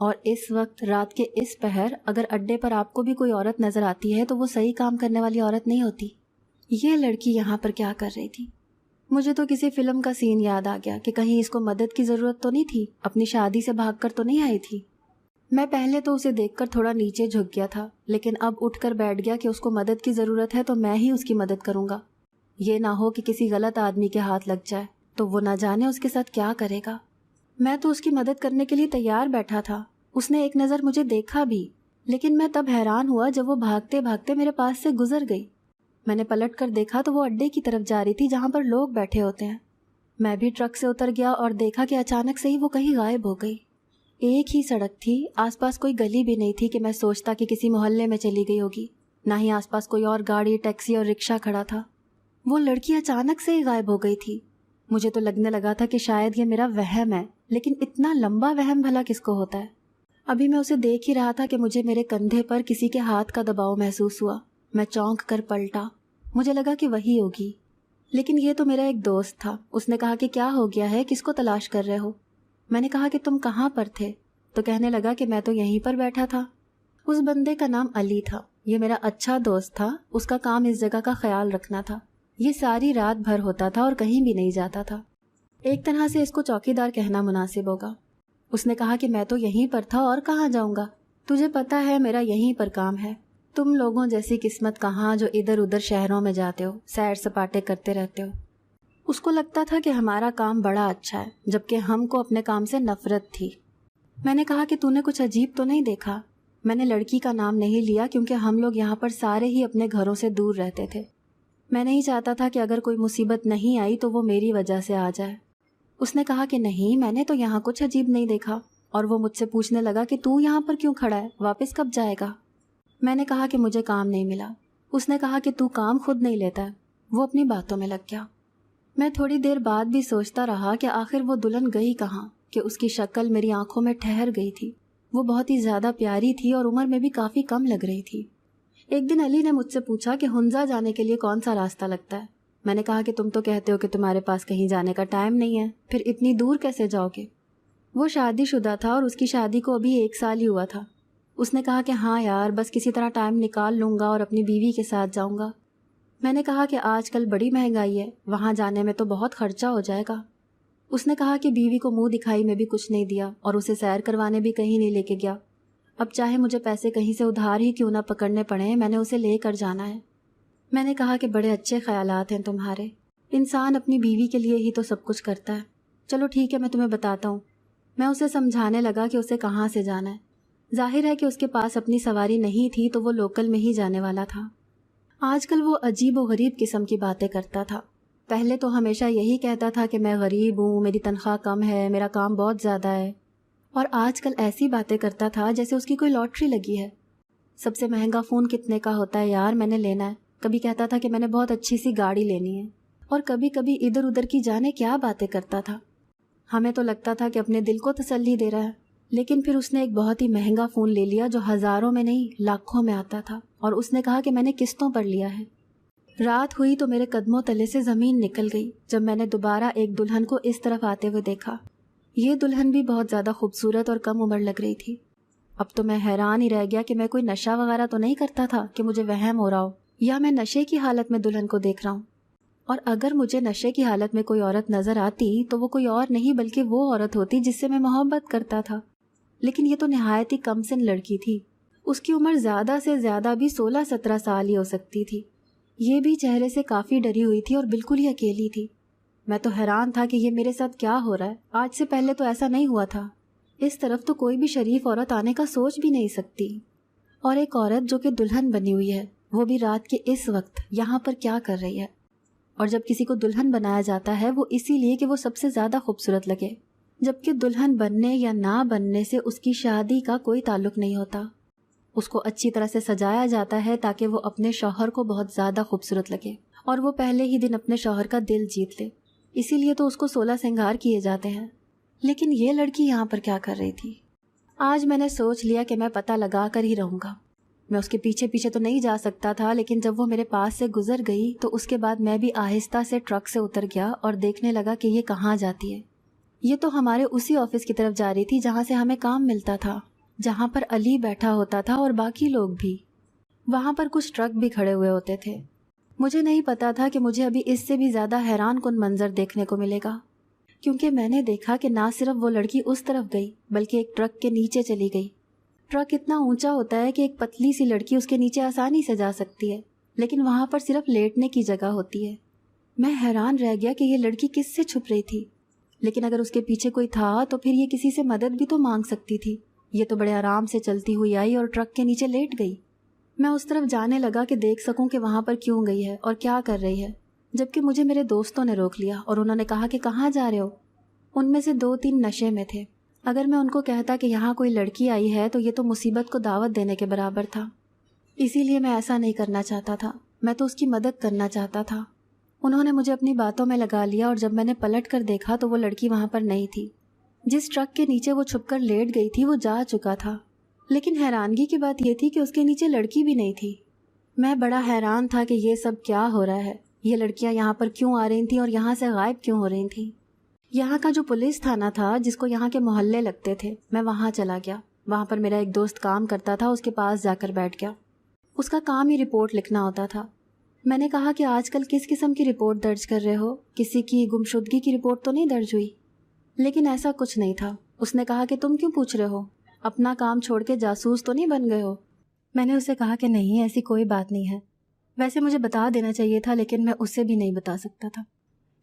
اور اس وقت رات کے اس پہر اگر اڈے پر آپ کو بھی کوئی عورت نظر آتی ہے تو وہ صحیح کام کرنے والی عورت نہیں ہوتی۔ یہ لڑکی یہاں پر کیا کر رہی تھی؟ مجھے تو کسی فلم کا سین یاد آ گیا کہ کہیں اس کو مدد کی ضرورت تو نہیں تھی، اپنی شادی سے بھاگ کر تو نہیں آئی تھی۔ میں پہلے تو اسے دیکھ کر تھوڑا نیچے جھک گیا تھا، لیکن اب اٹھ کر بیٹھ گیا کہ اس کو مدد کی ضرورت ہے تو میں ہی اس کی مدد کروں گا۔ یہ نہ ہو کہ کسی غلط آدمی کے ہاتھ لگ جائے تو وہ نہ جانے اس کے ساتھ کیا کرے گا۔ میں تو اس کی مدد کرنے کے لیے تیار بیٹھا تھا۔ اس نے ایک نظر مجھے دیکھا بھی، لیکن میں تب حیران ہوا جب وہ بھاگتے بھاگتے میرے پاس سے گزر گئی۔ میں نے پلٹ کر دیکھا تو وہ اڈے کی طرف جا رہی تھی جہاں پر لوگ بیٹھے ہوتے ہیں۔ میں بھی ٹرک سے اتر گیا اور دیکھا کہ اچانک سے ہی وہ کہیں غائب ہو گئی۔ ایک ہی سڑک تھی، آس پاس کوئی گلی بھی نہیں تھی کہ میں سوچتا کہ کسی محلے میں چلی گئی ہوگی، نہ ہی آس پاس کوئی اور گاڑی، ٹیکسی اور رکشہ کھڑا تھا۔ وہ لڑکی اچانک سے ہی غائب ہو گئی تھی۔ مجھے تو لگنے لگا تھا کہ شاید یہ میرا وہم ہے، لیکن اتنا لمبا وہم بھلا کس کو ہوتا ہے؟ ابھی میں اسے دیکھ ہی رہا تھا کہ مجھے میرے کندھے پر کسی کے ہاتھ کا دباؤ محسوس ہوا۔ میں چونک کر پلٹا، مجھے لگا کہ وہی ہوگی، لیکن یہ تو میرا ایک دوست تھا۔ اس نے کہا کہ کیا ہو گیا ہے، کس کو تلاش کر رہے ہو؟ میں نے کہا کہ تم کہاں پر تھے؟ تو کہنے لگا کہ میں تو یہیں پر بیٹھا تھا۔ اس بندے کا نام علی تھا، یہ میرا اچھا دوست تھا۔ اس کا کام اس جگہ کا خیال رکھنا تھا۔ یہ ساری رات بھر ہوتا تھا اور کہیں بھی نہیں جاتا تھا۔ ایک طرح سے اس کو چوکیدار کہنا مناسب ہوگا۔ اس نے کہا کہ میں تو یہیں پر تھا اور کہاں جاؤں گا، تجھے پتا ہے میرا یہیں پر کام ہے۔ تم لوگوں جیسی قسمت کہاں جو ادھر ادھر شہروں میں جاتے ہو، سیر سپاٹے کرتے رہتے ہو۔ اس کو لگتا تھا کہ ہمارا کام بڑا اچھا ہے، جبکہ ہم کو اپنے کام سے نفرت تھی۔ میں نے کہا کہ تو نے کچھ عجیب تو نہیں دیکھا؟ میں نے لڑکی کا نام نہیں لیا کیونکہ ہم لوگ یہاں پر سارے ہی اپنے گھروں سے دور رہتے تھے۔ میں نہیں چاہتا تھا کہ اگر کوئی مصیبت نہیں آئی تو وہ میری وجہ سے آ جائے۔ اس نے کہا کہ نہیں، میں نے تو یہاں کچھ عجیب نہیں دیکھا، اور وہ مجھ سے پوچھنے لگا کہ تو یہاں پر کیوں کھڑا ہے، واپس کب جائے گا؟ میں نے کہا کہ مجھے کام نہیں ملا۔ اس نے کہا کہ تو کام خود نہیں لیتا ہے۔ وہ اپنی باتوں میں لگ گیا۔ میں تھوڑی دیر بعد بھی سوچتا رہا کہ آخر وہ دلہن گئی کہاں، کہ اس کی شکل میری آنکھوں میں ٹھہر گئی تھی۔ وہ بہت ہی زیادہ پیاری تھی اور عمر میں بھی کافی کم لگ رہی تھی۔ ایک دن علی نے مجھ سے پوچھا کہ ہنزا جانے کے لیے کون سا راستہ لگتا ہے۔ میں نے کہا کہ تم تو کہتے ہو کہ تمہارے پاس کہیں جانے کا ٹائم نہیں ہے، پھر اتنی دور کیسے جاؤ گے؟ وہ شادی شدہ تھا اور اس کی شادی کو ابھی 1 سال ہی ہوا تھا۔ اس نے کہا کہ ہاں یار، بس کسی طرح ٹائم نکال لوں گا اور اپنی بیوی کے ساتھ جاؤں گا۔ میں نے کہا کہ آج کل بڑی مہنگائی ہے، وہاں جانے میں تو بہت خرچہ ہو جائے گا۔ اس نے کہا کہ بیوی کو منہ دکھائی میں بھی کچھ نہیں دیا اور اسے سیر کروانے بھی کہیں نہیں لے کے گیا۔ اب چاہے مجھے پیسے کہیں سے ادھار ہی کیوں نہ پکڑنے پڑیں، میں نے اسے لے کر جانا ہے۔ میں نے کہا کہ بڑے اچھے خیالات ہیں تمہارے، انسان اپنی بیوی کے لیے ہی تو سب کچھ کرتا ہے۔ چلو ٹھیک ہے، میں تمہیں بتاتا ہوں۔ میں اسے سمجھانے لگا کہ اسے کہاں سے جانا ہے۔ ظاہر ہے کہ اس کے پاس اپنی سواری نہیں تھی تو وہ لوکل میں ہی جانے والا تھا۔ آج کل وہ عجیب و غریب قسم کی باتیں کرتا تھا۔ پہلے تو ہمیشہ یہی کہتا تھا کہ میں غریب ہوں، میری تنخواہ کم ہے، میرا کام بہت زیادہ ہے، اور آج کل ایسی باتیں کرتا تھا جیسے اس کی کوئی لاٹری لگی ہے۔ سب سے مہنگا فون کتنے کا ہوتا ہے یار، میں نے لینا ہے۔ کبھی کہتا تھا کہ میں نے بہت اچھی سی گاڑی لینی ہے، اور کبھی کبھی ادھر ادھر کی جانے کیا باتیں کرتا تھا۔ ہمیں تو لگتا تھا کہ اپنے دل کو تسلی دے رہا ہے، لیکن پھر اس نے ایک بہت ہی مہنگا فون لے لیا جو ہزاروں میں نہیں لاکھوں میں آتا تھا، اور اس نے کہا کہ میں نے قسطوں پر لیا ہے۔ رات ہوئی تو میرے قدموں تلے سے زمین نکل گئی جب میں نے دوبارہ ایک دلہن کو اس طرف آتے ہوئے دیکھا۔ یہ دلہن بھی بہت زیادہ خوبصورت اور کم عمر لگ رہی تھی۔ اب تو میں حیران ہی رہ گیا کہ میں کوئی نشہ وغیرہ تو نہیں کرتا تھا کہ مجھے وہم ہو رہا ہو، یا میں نشے کی حالت میں دلہن کو دیکھ رہا ہوں۔ اور اگر مجھے نشے کی حالت میں کوئی عورت نظر آتی تو وہ کوئی اور نہیں بلکہ وہ عورت ہوتی جس سے میں محبت کرتا تھا۔ لیکن یہ تو نہایت ہی کم سن لڑکی تھی۔ اس کی عمر زیادہ سے زیادہ بھی 16-17 سال ہی ہو سکتی تھی۔ یہ بھی چہرے سے کافی ڈری ہوئی تھی اور بالکل ہی اکیلی تھی۔ میں تو حیران تھا کہ یہ میرے ساتھ کیا ہو رہا ہے، آج سے پہلے تو ایسا نہیں ہوا تھا۔ اس طرف تو کوئی بھی شریف عورت آنے کا سوچ بھی نہیں سکتی، اور ایک عورت جو کہ دلہن بنی ہوئی ہے، وہ بھی رات کے اس وقت یہاں پر کیا کر رہی ہے؟ اور جب کسی کو دلہن بنایا جاتا ہے وہ اسی لیے کہ وہ سب سے زیادہ خوبصورت لگے، جبکہ دلہن بننے یا نہ بننے سے اس کی شادی کا کوئی تعلق نہیں ہوتا۔ اس کو اچھی طرح سے سجایا جاتا ہے تاکہ وہ اپنے شوہر کو بہت زیادہ خوبصورت لگے اور وہ پہلے ہی دن اپنے شوہر کا دل جیت لے، اسی لیے تو اس کو 16 سنگار کیے جاتے ہیں۔ لیکن یہ لڑکی یہاں پر کیا کر رہی تھی؟ آج میں نے سوچ لیا کہ میں پتہ لگا کر ہی رہوں گا۔ میں اس کے پیچھے پیچھے تو نہیں جا سکتا تھا، لیکن جب وہ میرے پاس سے گزر گئی تو اس کے بعد میں بھی آہستہ سے ٹرک سے اتر گیا اور دیکھنے لگا کہ یہ کہاں جاتی ہے۔ یہ تو ہمارے اسی آفس کی طرف جا رہی تھی جہاں سے ہمیں کام ملتا تھا، جہاں پر علی بیٹھا ہوتا تھا اور باقی لوگ بھی۔ وہاں پر کچھ ٹرک بھی کھڑے ہوئے ہوتے تھے۔ مجھے نہیں پتا تھا کہ مجھے ابھی اس سے بھی زیادہ حیران کن منظر دیکھنے کو ملے گا، کیونکہ میں نے دیکھا کہ نہ صرف وہ لڑکی اس طرف گئی بلکہ ایک ٹرک کے نیچے چلی گئی۔ ٹرک اتنا اونچا ہوتا ہے کہ ایک پتلی سی لڑکی اس کے نیچے آسانی سے جا سکتی ہے، لیکن وہاں پر صرف لیٹنے کی جگہ ہوتی ہے۔ میں حیران رہ گیا کہ یہ لڑکی کس سے چھپ رہی تھی، لیکن اگر اس کے پیچھے کوئی تھا تو پھر یہ کسی سے مدد بھی تو مانگ سکتی تھی۔ یہ تو بڑے آرام سے چلتی ہوئی آئی اور ٹرک کے نیچے لیٹ گئی۔ میں اس طرف جانے لگا کہ دیکھ سکوں کہ وہاں پر کیوں گئی ہے اور کیا کر رہی ہے، جبکہ مجھے میرے دوستوں نے روک لیا اور انہوں نے کہا کہ کہاں جا رہے ہو؟ ان میں سے 2-3 نشے میں تھے۔ اگر میں ان کو کہتا کہ یہاں کوئی لڑکی آئی ہے تو یہ تو مصیبت کو دعوت دینے کے برابر تھا، اسی لیے میں ایسا نہیں کرنا چاہتا تھا، میں تو اس کی مدد کرنا چاہتا تھا۔ انہوں نے مجھے اپنی باتوں میں لگا لیا اور جب میں نے پلٹ کر دیکھا تو وہ لڑکی وہاں پر نہیں تھی۔ جس ٹرک کے نیچے وہ چھپ کر لیٹ گئی تھی وہ جا چکا تھا، لیکن حیرانگی کی بات یہ تھی کہ اس کے نیچے لڑکی بھی نہیں تھی۔ میں بڑا حیران تھا کہ یہ سب کیا ہو رہا ہے، یہ لڑکیاں یہاں پر کیوں آ رہی تھیں اور یہاں سے غائب کیوں ہو رہی تھیں۔ یہاں کا جو پولیس تھانہ تھا جس کو یہاں کے محلے لگتے تھے، میں وہاں چلا گیا۔ وہاں پر میرا ایک دوست کام کرتا تھا، اس کے پاس جا کر بیٹھ گیا۔ اس کا کام ہی رپورٹ لکھنا ہوتا تھا۔ میں نے کہا کہ آج کل کس قسم کی رپورٹ درج کر رہے ہو؟ کسی کی گمشدگی کی رپورٹ تو نہیں درج ہوئی؟ لیکن ایسا کچھ نہیں تھا۔ اس نے کہا کہ تم کیوں پوچھ رہے ہو؟ اپنا کام چھوڑ کے جاسوس تو نہیں بن گئے ہو؟ میں نے اسے کہا کہ نہیں، ایسی کوئی بات نہیں ہے۔ ویسے مجھے بتا دینا چاہیے تھا، لیکن میں اسے بھی نہیں بتا سکتا تھا۔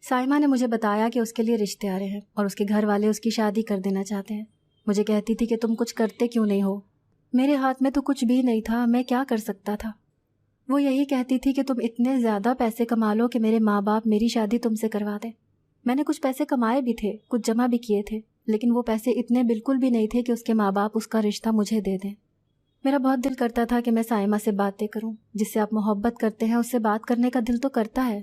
سائمہ نے مجھے بتایا کہ اس کے لیے رشتے آ رہے ہیں اور اس کے گھر والے اس کی شادی کر دینا چاہتے ہیں۔ مجھے کہتی تھی کہ تم کچھ کرتے کیوں نہیں ہو؟ میرے ہاتھ میں تو کچھ بھی نہیں تھا، میں کیا کر سکتا تھا؟ وہ یہی کہتی تھی کہ تم اتنے زیادہ پیسے کما لو کہ میرے ماں باپ میری شادی تم سے کروا دیں۔ میں نے کچھ پیسے کمائے بھی تھے، کچھ جمع بھی کیے تھے، لیکن وہ پیسے اتنے بالکل بھی نہیں تھے کہ اس کے ماں باپ اس کا رشتہ مجھے دے دیں۔ میرا بہت دل کرتا تھا کہ میں سائمہ سے باتیں کروں، جس سے آپ محبت کرتے ہیں اس سے بات کرنے کا دل تو کرتا ہے،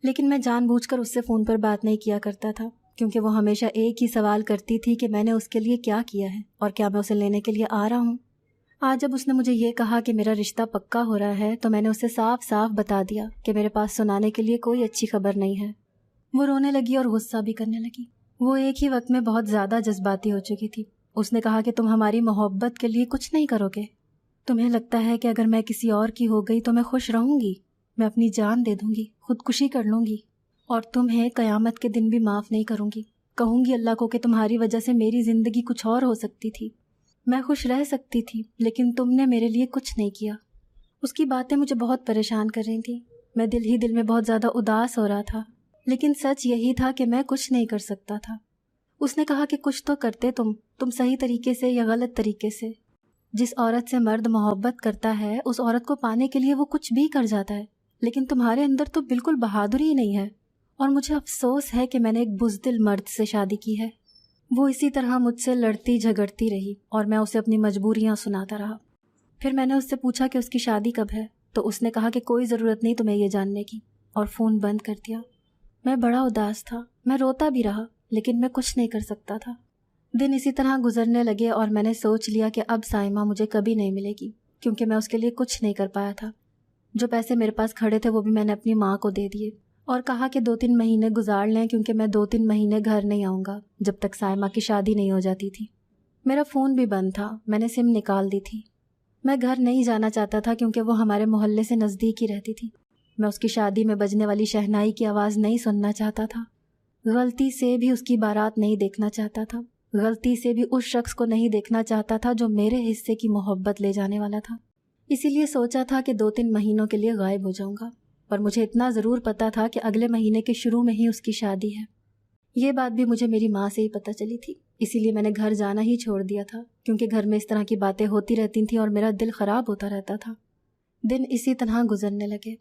لیکن میں جان بوجھ کر اس سے فون پر بات نہیں کیا کرتا تھا، کیونکہ وہ ہمیشہ ایک ہی سوال کرتی تھی کہ میں نے اس کے لیے کیا کیا ہے اور کیا میں اسے لینے کے لیے آ رہا ہوں۔ آج جب اس نے مجھے یہ کہا کہ میرا رشتہ پکا ہو رہا ہے تو میں نے اسے صاف صاف بتا دیا کہ میرے پاس سنانے کے لیے کوئی اچھی خبر نہیں ہے۔ وہ رونے لگی اور غصہ بھی کرنے لگی۔ وہ ایک ہی وقت میں بہت زیادہ جذباتی ہو چکی تھی۔ اس نے کہا کہ تم ہماری محبت کے لیے کچھ نہیں کرو گے؟ تمہیں لگتا ہے کہ اگر میں کسی اور کی ہو گئی تو میں خوش رہوں گی؟ میں اپنی جان دے دوں گی، خودکشی کر لوں گی، اور تمہیں قیامت کے دن بھی معاف نہیں کروں گی۔ کہوں گی اللہ کو کہ تمہاری وجہ سے میری زندگی کچھ اور ہو سکتی تھی، میں خوش رہ سکتی تھی، لیکن تم نے میرے لیے کچھ نہیں کیا۔ اس کی باتیں مجھے بہت پریشان کر رہی تھیں۔ میں دل ہی دل میں بہت زیادہ اداس ہو رہا تھا، لیکن سچ یہی تھا کہ میں کچھ نہیں کر سکتا تھا۔ اس نے کہا کہ کچھ تو کرتے تم صحیح طریقے سے یا غلط طریقے سے۔ جس عورت سے مرد محبت کرتا ہے اس عورت کو پانے کے لیے وہ کچھ بھی کر جاتا ہے، لیکن تمہارے اندر تو بالکل بہادری ہی نہیں ہے، اور مجھے افسوس ہے کہ میں نے ایک بزدل مرد سے شادی کی ہے۔ وہ اسی طرح مجھ سے لڑتی جھگڑتی رہی اور میں اسے اپنی مجبوریاں سناتا رہا۔ پھر میں نے اس سے پوچھا کہ اس کی شادی کب ہے، تو اس نے کہا کہ کوئی ضرورت نہیں تمہیں یہ جاننے کی، اور فون بند کر دیا۔ میں بڑا اداس تھا، میں روتا بھی رہا، لیکن میں کچھ نہیں کر سکتا تھا۔ دن اسی طرح گزرنے لگے اور میں نے سوچ لیا کہ اب سائمہ مجھے کبھی نہیں ملے گی، کیونکہ میں اس کے لیے کچھ نہیں کر پایا تھا۔ جو پیسے میرے پاس کھڑے تھے وہ بھی میں نے اپنی ماں کو دے دیے اور کہا کہ 2-3 مہینے گزار لیں، کیونکہ میں 2-3 مہینے گھر نہیں آؤں گا جب تک سائمہ کی شادی نہیں ہو جاتی تھی۔ میرا فون بھی بند تھا، میں نے سم نکال دی تھی۔ میں گھر نہیں جانا چاہتا تھا کیونکہ وہ ہمارے محلے سے نزدیک ہی رہتی تھی۔ میں اس کی شادی میں بجنے والی شہنائی کی آواز نہیں سننا چاہتا تھا، غلطی سے بھی اس کی بارات نہیں دیکھنا چاہتا تھا، غلطی سے بھی اس شخص کو نہیں دیکھنا چاہتا تھا جو میرے حصے کی محبت لے جانے والا تھا۔ اسی لیے سوچا تھا کہ 2-3 مہینوں کے لیے غائب ہو جاؤں گا، پر مجھے اتنا ضرور پتا تھا کہ اگلے مہینے کے شروع میں ہی اس کی شادی ہے۔ یہ بات بھی مجھے میری ماں سے ہی پتہ چلی تھی، اسی لیے میں نے گھر جانا ہی چھوڑ دیا تھا، کیونکہ گھر میں اس طرح کی باتیں ہوتی رہتی تھیں اور میرا دل خراب ہوتا رہتا تھا۔ دن اسی طرح گزرنے لگے۔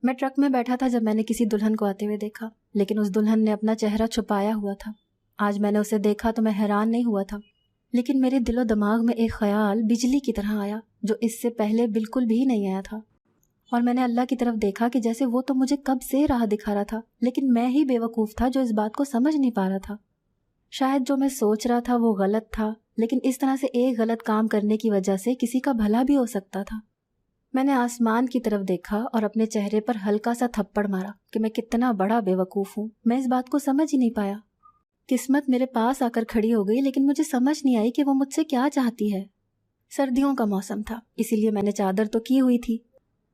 میں ٹرک میں بیٹھا تھا جب میں نے کسی دلہن کو آتے ہوئے دیکھا، لیکن اس دلہن نے اپنا چہرہ چھپایا ہوا تھا۔ آج میں نے اسے دیکھا تو میں حیران نہیں ہوا تھا، لیکن میرے دل و دماغ میں ایک خیال بجلی کی طرح آیا جو اس سے پہلے بالکل بھی نہیں آیا تھا، اور میں نے اللہ کی طرف دیکھا کہ جیسے وہ تو مجھے کب سے راہ دکھا رہا تھا، لیکن میں ہی بے وقوف تھا جو اس بات کو سمجھ نہیں پا رہا تھا۔ شاید جو میں سوچ رہا تھا وہ غلط تھا، لیکن اس طرح سے ایک غلط کام کرنے کی وجہ سے کسی کا بھلا بھی ہو سکتا تھا۔ میں نے آسمان کی طرف دیکھا اور اپنے چہرے پر ہلکا سا تھپڑ مارا کہ میں کتنا بڑا بے وقوف ہوں، میں اس بات کو سمجھ ہی نہیں پایا۔ قسمت میرے پاس آ کر کھڑی ہو گئی، لیکن مجھے سمجھ نہیں آئی کہ وہ مجھ سے کیا چاہتی ہے۔ سردیوں کا موسم تھا، اسی لیے میں نے چادر تو کی ہوئی تھی۔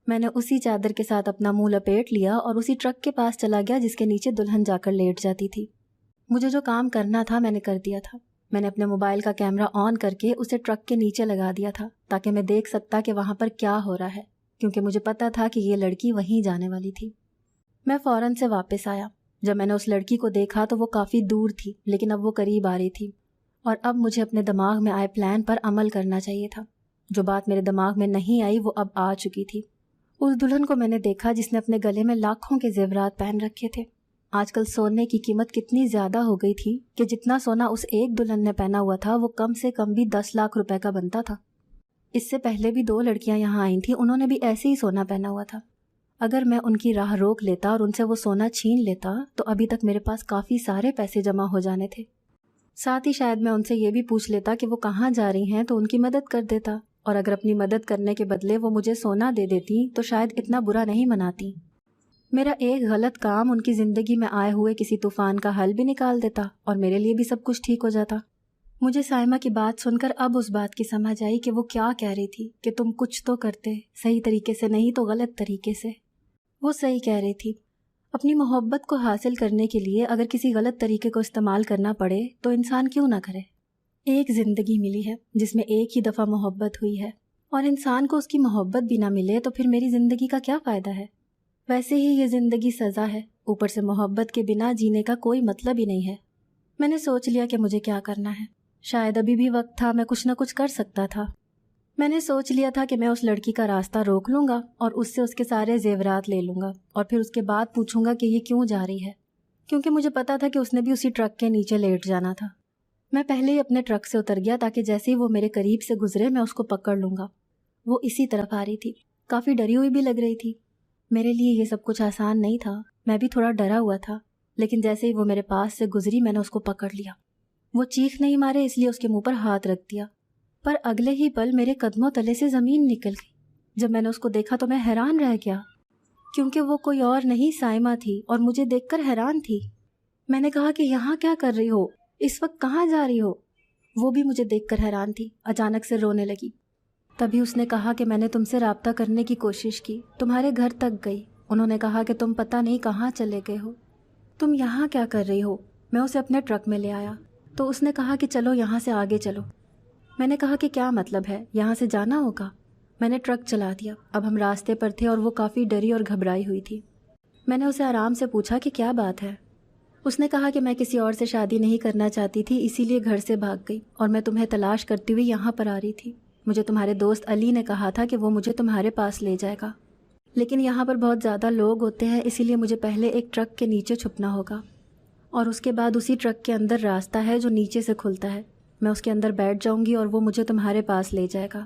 میں نے اسی چادر کے ساتھ اپنا منہ لپیٹ لیا اور اسی ٹرک کے پاس چلا گیا جس کے نیچے دلہن جا کر لیٹ جاتی تھی۔ مجھے جو کام کرنا تھا میں نے کر دیا تھا۔ میں نے اپنے موبائل کا کیمرہ آن کر کے اسے ٹرک کے نیچے لگا دیا تھا تاکہ میں دیکھ سکتا کہ وہاں پر کیا ہو رہا ہے، کیونکہ مجھے پتا تھا کہ یہ لڑکی وہیں جانے والی تھی۔ میں فوراً سے واپس آیا۔ جب میں نے اس لڑکی کو دیکھا تو وہ کافی دور تھی، لیکن اب وہ قریب آ رہی تھی، اور اب مجھے اپنے دماغ میں آئے پلان پر عمل کرنا چاہیے تھا۔ جو بات میرے دماغ میں نہیں آئی وہ اب آ چکی تھی۔ اس دلہن کو میں نے دیکھا جس نے اپنے گلے میں لاکھوں کے زیورات پہن رکھے تھے۔ آج کل سونے کی قیمت کتنی زیادہ ہو گئی تھی کہ جتنا سونا اس ایک دلہن نے پہنا ہوا تھا وہ کم سے کم بھی 10 لاکھ روپے کا بنتا تھا۔ اس سے پہلے بھی 2 لڑکیاں یہاں آئی تھیں، انہوں نے بھی ایسے ہی سونا پہنا ہوا تھا۔ اگر میں ان کی راہ روک لیتا اور ان سے وہ سونا چھین لیتا تو ابھی تک میرے پاس کافی سارے پیسے جمع ہو جانے تھے۔ ساتھ ہی شاید میں ان سے یہ بھی پوچھ لیتا کہ وہ کہاں جا رہی ہیں تو ان کی مدد کر دیتا، اور اگر اپنی مدد کرنے کے بدلے وہ مجھے سونا دے دیتی تو شاید اتنا برا نہیں مناتی۔ میرا ایک غلط کام ان کی زندگی میں آئے ہوئے کسی طوفان کا حل بھی نکال دیتا اور میرے لیے بھی سب کچھ ٹھیک ہو جاتا۔ مجھے سائمہ کی بات سن کر اب اس بات کی سمجھ آئی کہ وہ کیا کہہ رہی تھی کہ تم کچھ تو کرتے، صحیح طریقے سے نہیں تو غلط طریقے سے۔ وہ صحیح کہہ رہی تھی۔ اپنی محبت کو حاصل کرنے کے لیے اگر کسی غلط طریقے کو استعمال کرنا پڑے تو انسان کیوں نہ کرے۔ ایک زندگی ملی ہے جس میں ایک ہی دفعہ محبت ہوئی ہے، اور انسان کو اس کی محبت بھی نہ ملے تو پھر میری زندگی کا کیا فائدہ ہے؟ ویسے ہی یہ زندگی سزا ہے، اوپر سے محبت کے بنا جینے کا کوئی مطلب ہی نہیں ہے۔ میں نے سوچ لیا کہ مجھے کیا کرنا ہے۔ شاید ابھی بھی وقت تھا، میں کچھ نہ کچھ کر سکتا تھا۔ میں نے سوچ لیا تھا کہ میں اس لڑکی کا راستہ روک لوں گا اور اس سے اس کے سارے زیورات لے لوں گا، اور پھر اس کے بعد پوچھوں گا کہ یہ کیوں جا رہی ہے، کیونکہ مجھے پتا تھا کہ اس نے بھی اسی ٹرک کے نیچے لیٹ جانا تھا۔ میں پہلے ہی اپنے ٹرک سے اتر گیا تاکہ جیسے ہی وہ میرے قریب سے گزرے میں اس کو پکڑ لوں گا۔ وہ اسی طرف آ رہی تھی، کافی ڈری ہوئی بھی لگ رہی تھی۔ میرے لیے یہ سب کچھ آسان نہیں تھا، میں بھی تھوڑا ڈرا ہوا تھا، لیکن جیسے ہی وہ میرے پاس سے گزری میں نے اس کو پکڑ لیا۔ وہ چیخ نہیں مارے اس لیے اس کے منہ پر ہاتھ رکھ دیا، پر اگلے ہی پل میرے قدموں تلے سے زمین نکل گئی۔ جب میں نے اس کو دیکھا تو میں حیران رہ گیا، کیونکہ وہ کوئی اور نہیں سائمہ تھی اور مجھے دیکھ کر حیران تھی۔ میں نے کہا کہ یہاں کیا کر رہی ہو، اس وقت کہاں جا رہی ہو؟ وہ بھی مجھے دیکھ کر حیران تھی، اچانک سے رونے لگی۔ تبھی اس نے کہا کہ میں نے تم سے رابطہ کرنے کی کوشش کی، تمہارے گھر تک گئی، انہوں نے کہا کہ تم پتہ نہیں کہاں چلے گئے ہو، تم یہاں کیا کر رہی ہو؟ میں اسے اپنے ٹرک میں لے آیا تو اس نے کہا کہ چلو یہاں سے آگے چلو۔ میں نے کہا کہ کیا مطلب ہے، یہاں سے جانا ہوگا؟ میں نے ٹرک چلا دیا۔ اب ہم راستے پر تھے اور وہ کافی ڈری اور گھبرائی ہوئی تھی۔ میں نے اسے آرام سے پوچھا کہ کیا بات ہے۔ اس نے کہا کہ میں کسی اور سے شادی نہیں کرنا چاہتی تھی، اسی لیے گھر سے بھاگ گئی اور میں تمہیں تلاش کرتی ہوئی یہاں پر آ رہی تھی۔ مجھے تمہارے دوست علی نے کہا تھا کہ وہ مجھے تمہارے پاس لے جائے گا، لیکن یہاں پر بہت زیادہ لوگ ہوتے ہیں، اسی لیے مجھے پہلے ایک ٹرک کے نیچے چھپنا ہوگا، اور اس کے بعد اسی ٹرک کے اندر راستہ ہے جو نیچے سے کھلتا ہے، میں اس کے اندر بیٹھ جاؤں گی اور وہ مجھے تمہارے پاس لے جائے گا۔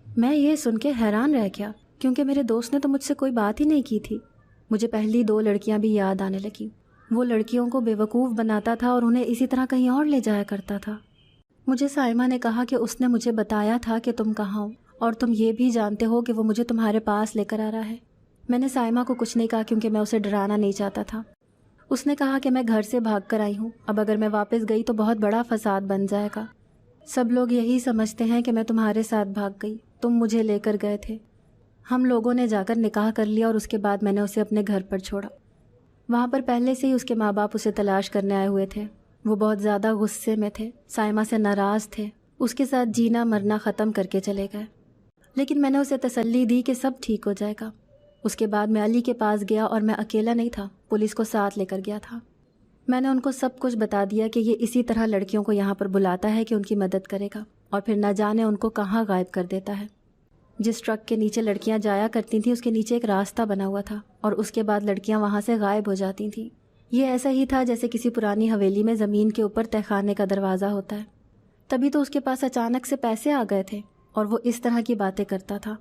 میں یہ سن کے حیران رہ گیا، کیونکہ میرے دوست نے تو مجھ سے کوئی بات ہی نہیں کی تھی۔ مجھے پہلی 2 لڑکیاں بھی یاد آنے لگیں۔ وہ لڑکیوں کو بے وقوف بناتا تھا اور انہیں اسی طرح کہیں اور لے جایا کرتا تھا۔ مجھے سائمہ نے کہا کہ اس نے مجھے بتایا تھا کہ تم کہاں ہو، اور تم یہ بھی جانتے ہو کہ وہ مجھے تمہارے پاس لے کر آ رہا ہے۔ میں نے سائمہ کو کچھ نہیں کہا کیونکہ میں اسے ڈرانا نہیں چاہتا تھا۔ اس نے کہا کہ میں گھر سے بھاگ کر آئی ہوں، اب اگر میں واپس گئی تو بہت بڑا فساد بن جائے گا۔ سب لوگ یہی سمجھتے ہیں کہ میں تمہارے ساتھ بھاگ گئی، تم مجھے لے کر گئے تھے۔ ہم لوگوں نے جا کر نکاح کر لیا اور اس کے بعد میں نے اسے اپنے گھر پر چھوڑا۔ وہاں پر پہلے سے ہی اس کے ماں باپ اسے تلاش کرنے آئے ہوئے تھے۔ وہ بہت زیادہ غصے میں تھے، سائمہ سے ناراض تھے، اس کے ساتھ جینا مرنا ختم کر کے چلے گئے، لیکن میں نے اسے تسلی دی کہ سب ٹھیک ہو جائے گا۔ اس کے بعد میں علی کے پاس گیا اور میں اکیلا نہیں تھا، پولیس کو ساتھ لے کر گیا تھا۔ میں نے ان کو سب کچھ بتا دیا کہ یہ اسی طرح لڑکیوں کو یہاں پر بلاتا ہے کہ ان کی مدد کرے گا، اور پھر نہ جانے ان کو کہاں غائب کر دیتا ہے۔ جس ٹرک کے نیچے لڑکیاں جایا کرتی تھیں اس کے نیچے ایک راستہ بنا ہوا تھا، اور اس کے بعد لڑکیاں وہاں سے غائب ہو جاتی تھیں۔ یہ ایسا ہی تھا جیسے کسی پرانی حویلی میں زمین کے اوپر تہہ خانے کا دروازہ ہوتا ہے۔ تبھی تو اس کے پاس اچانک سے پیسے آ گئے تھے اور وہ اس طرح کی باتیں کرتا تھا۔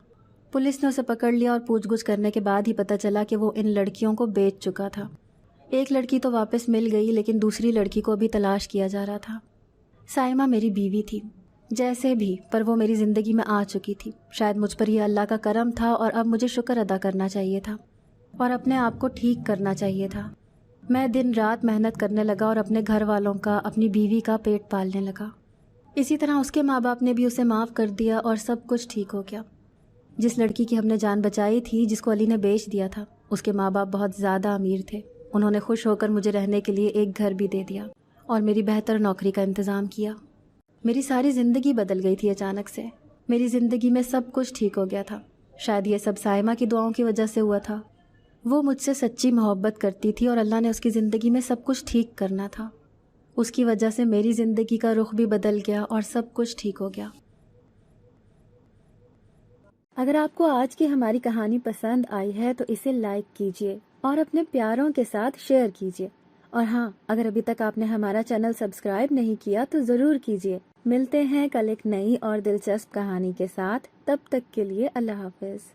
پولیس نے اسے پکڑ لیا اور پوچھ گچھ کرنے کے بعد ہی پتہ چلا کہ وہ ان لڑکیوں کو بیچ چکا تھا۔ ایک لڑکی تو واپس مل گئی، لیکن دوسری لڑکی کو بھی تلاش کیا جا رہا تھا۔ سائمہ میری بیوی تھی جیسے بھی، پر وہ میری زندگی میں آ چکی تھی۔ شاید مجھ پر یہ اللہ کا کرم تھا اور اب مجھے شکر ادا کرنا چاہیے تھا اور اپنے آپ کو ٹھیک کرنا چاہیے تھا۔ میں دن رات محنت کرنے لگا اور اپنے گھر والوں کا، اپنی بیوی کا پیٹ پالنے لگا۔ اسی طرح اس کے ماں باپ نے بھی اسے معاف کر دیا اور سب کچھ ٹھیک ہو گیا۔ جس لڑکی کی ہم نے جان بچائی تھی، جس کو علی نے بیچ دیا تھا، اس کے ماں باپ بہت زیادہ امیر تھے۔ انہوں نے خوش ہو کر مجھے رہنے کے لیے ایک گھر بھی دے دیا اور میری بہتر نوکری کا انتظام کیا۔ میری ساری زندگی بدل گئی تھی اچانک سے۔ میری زندگی میں سب کچھ ٹھیک ہو گیا تھا۔ شاید یہ سب سائمہ کی دعاؤں کی وجہ سے ہوا تھا۔ وہ مجھ سے سچی محبت کرتی تھی اور اللہ نے اس کی زندگی میں سب کچھ ٹھیک کرنا تھا۔ اس کی وجہ سے میری زندگی کا رخ بھی بدل گیا اور سب کچھ ٹھیک ہو گیا۔ اگر آپ کو آج کی ہماری کہانی پسند آئی ہے تو اسے لائک کیجیے اور اپنے پیاروں کے ساتھ شیئر کیجیے، اور ہاں، اگر ابھی تک آپ نے ہمارا چینل سبسکرائب نہیں کیا تو ضرور کیجیے۔ ملتے ہیں کل ایک نئی اور دلچسپ کہانی کے ساتھ، تب تک کے لیے اللہ حافظ۔